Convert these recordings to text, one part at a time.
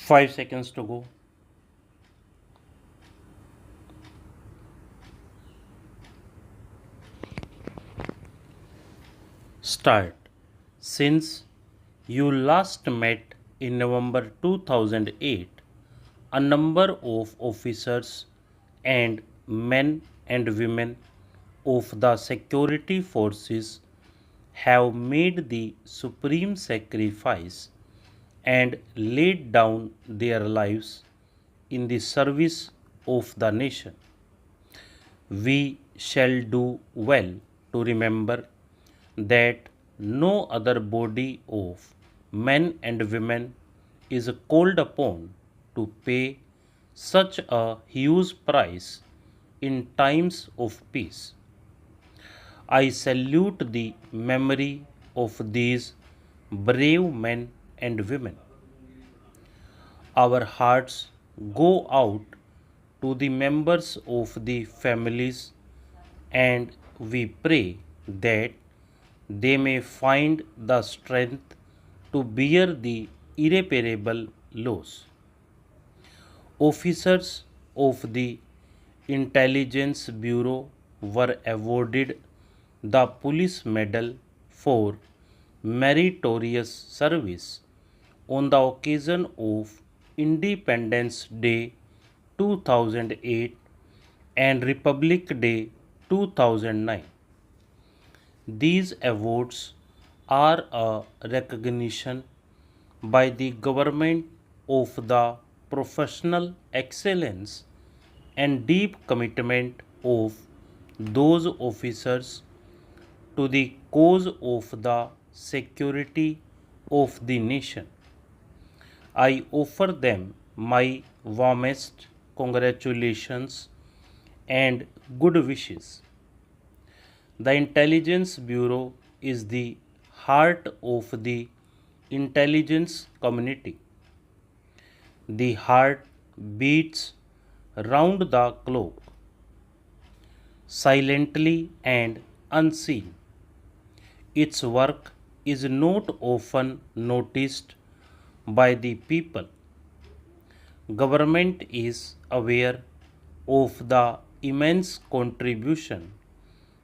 5 seconds to go. Start. Since you last met in November 2008, a number of officers and men and women of the security forces have made the supreme sacrifice and laid down their lives in the service of the nation. We shall do well to remember that no other body of men and women is called upon to pay such a huge price in times of peace. I salute the memory of these brave men and women. Our hearts go out to the members of the families, and we pray that they may find the strength to bear the irreparable loss. Officers of the Intelligence Bureau were awarded the Police Medal for meritorious service on the occasion of Independence Day 2008 and Republic Day 2009. These awards are a recognition by the government of the professional excellence and deep commitment of those officers to the cause of the security of the nation. I offer them my warmest congratulations and good wishes. The Intelligence Bureau is the heart of the intelligence community. The heart beats round the clock, silently and unseen. Its work is not often noticed by the people. Government is aware of the immense contribution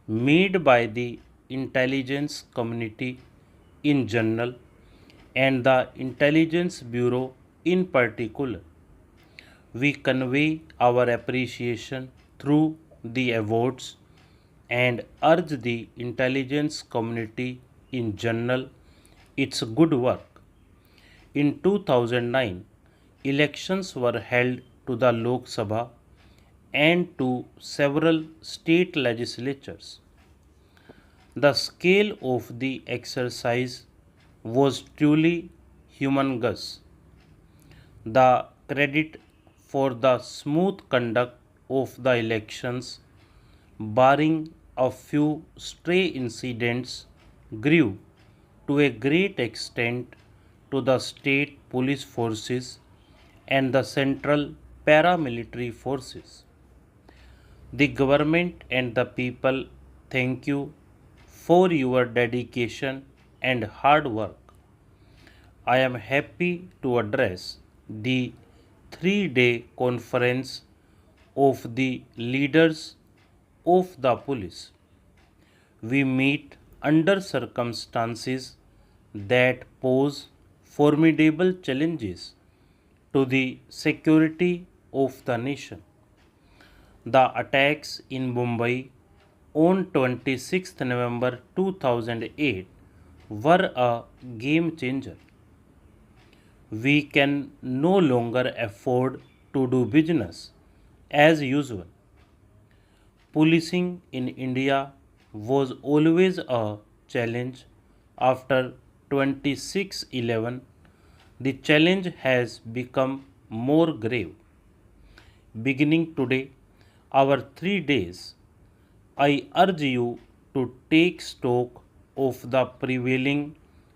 made by the intelligence community in general and the Intelligence Bureau in particular. We convey our appreciation through the awards and urge the intelligence community in general its good work. In 2009, elections were held to the Lok Sabha and to several state legislatures. The scale of the exercise was truly humongous. The credit for the smooth conduct of the elections, barring a few stray incidents, grew to a great extent to the state police forces and the central paramilitary forces. The government and the people thank you for your dedication and hard work. I am happy to address the 3-day conference of the leaders of the police. We meet under circumstances that pose formidable challenges to the security of the nation. The attacks in Mumbai on 26th November 2008 were a game changer. We can no longer afford to do business as usual. Policing in India was always a challenge. After 26/11, the challenge has become more grave. Beginning today, our 3 days, I urge you to take stock of the prevailing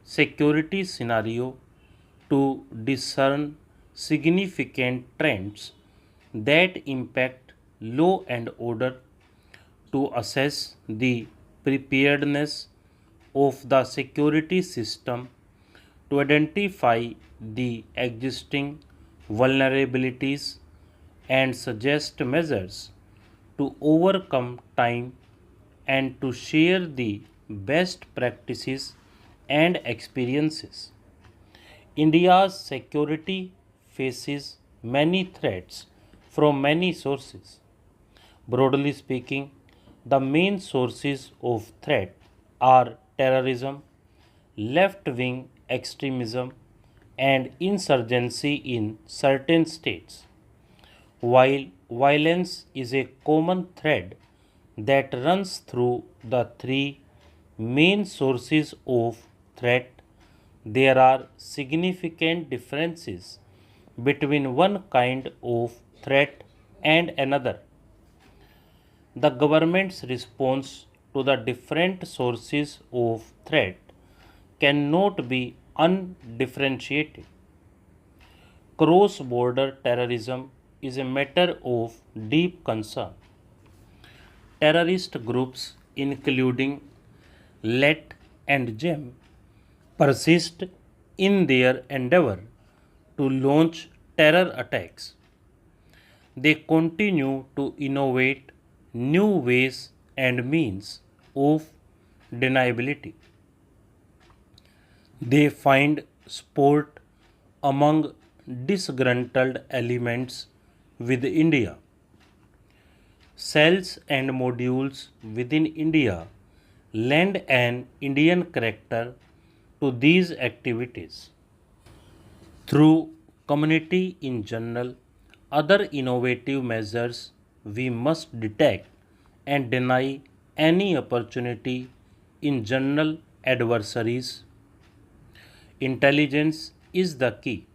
security scenario to discern significant trends that impact law and order, to assess the preparedness of the security system, to identify the existing vulnerabilities and suggest measures to overcome time and to share the best practices and experiences. India's security faces many threats from many sources. Broadly speaking, the main sources of threat are terrorism, left wing extremism, and insurgency in certain states. While violence is a common thread that runs through the three main sources of threat, there are significant differences between one kind of threat and another. The government's response to the different sources of threat cannot be undifferentiated. Cross border terrorism is a matter of deep concern. Terrorist groups, including Let and Gem, persist in their endeavor to launch terror attacks. They continue to innovate new ways and means of deniability. They find sport among disgruntled elements with India. Cells and modules within India lend an Indian character to these activities. Through community in general, other innovative measures, we must detect and deny any opportunity in general adversaries. Intelligence is the key.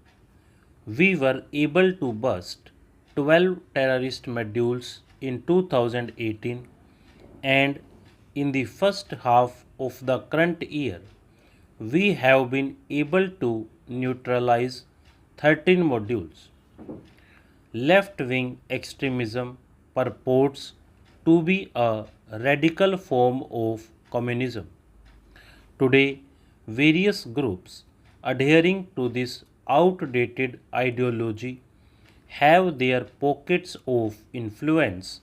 We were able to bust 12 terrorist modules in 2018, and in the first half of the current year, we have been able to neutralize 13 modules. Left wing extremism purports to be a radical form of communism. Today, various groups adhering to this outdated ideology have their pockets of influence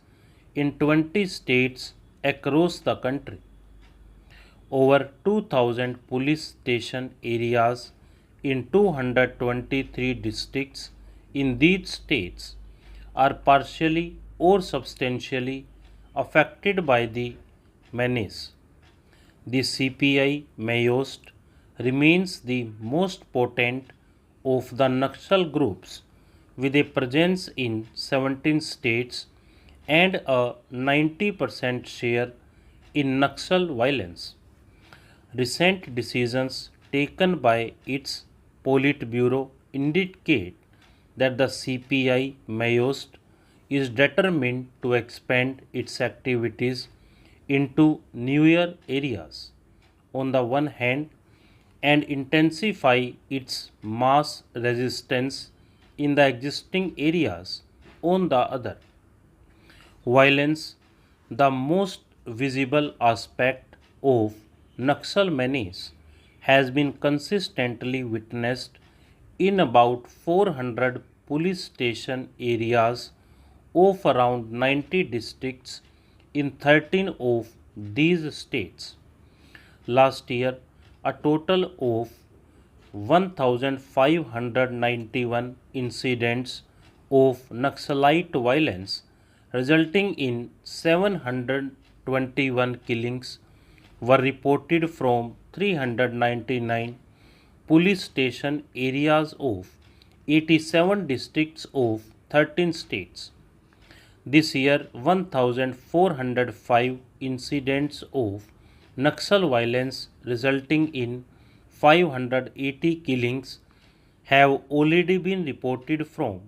in 20 states across the country. Over 2000 police station areas in 223 districts in these states are partially or substantially affected by the menace. The CPI Maoist remains the most potent of the Naxal groups with a presence in 17 states and a 90% share in Naxal violence. Recent decisions taken by its Politburo indicate that the CPI Maoist is determined to expand its activities into newer areas on the one hand and intensify its mass resistance in the existing areas on the other. Violence, the most visible aspect of Naxal menace, has been consistently witnessed in about 400 police station areas of around 90 districts in 13 of these states. Last year, a total of 1,591 incidents of Naxalite violence, resulting in 721 killings, were reported from 399 police station areas of 87 districts of 13 states. This year, 1,405 incidents of Naxal violence resulting in 580 killings have already been reported from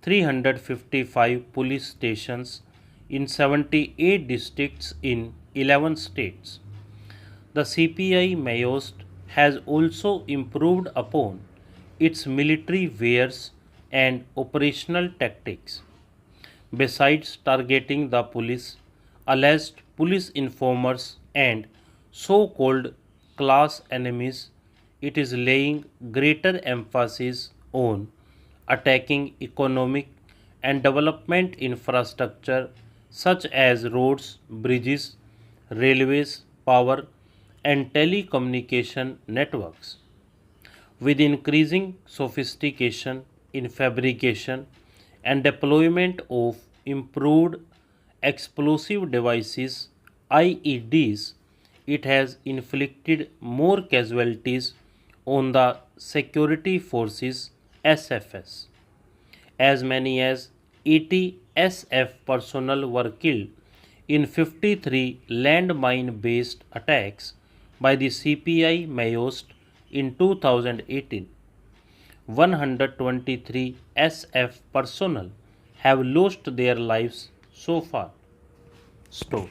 355 police stations in 78 districts in 11 states. The CPI Maoist has also improved upon its military wares and operational tactics. Besides targeting the police, alleged police informers, and so-called class enemies, it is laying greater emphasis on attacking economic and development infrastructure such as roads, bridges, railways, power, and telecommunication networks. With increasing sophistication in fabrication and deployment of improved explosive devices IEDs, it has inflicted more casualties on the security forces SFS. As many as 80 SF personnel were killed in 53 landmine based attacks by the CPI Mayost in 2018. 123 SF personnel have lost their lives so far. Stop.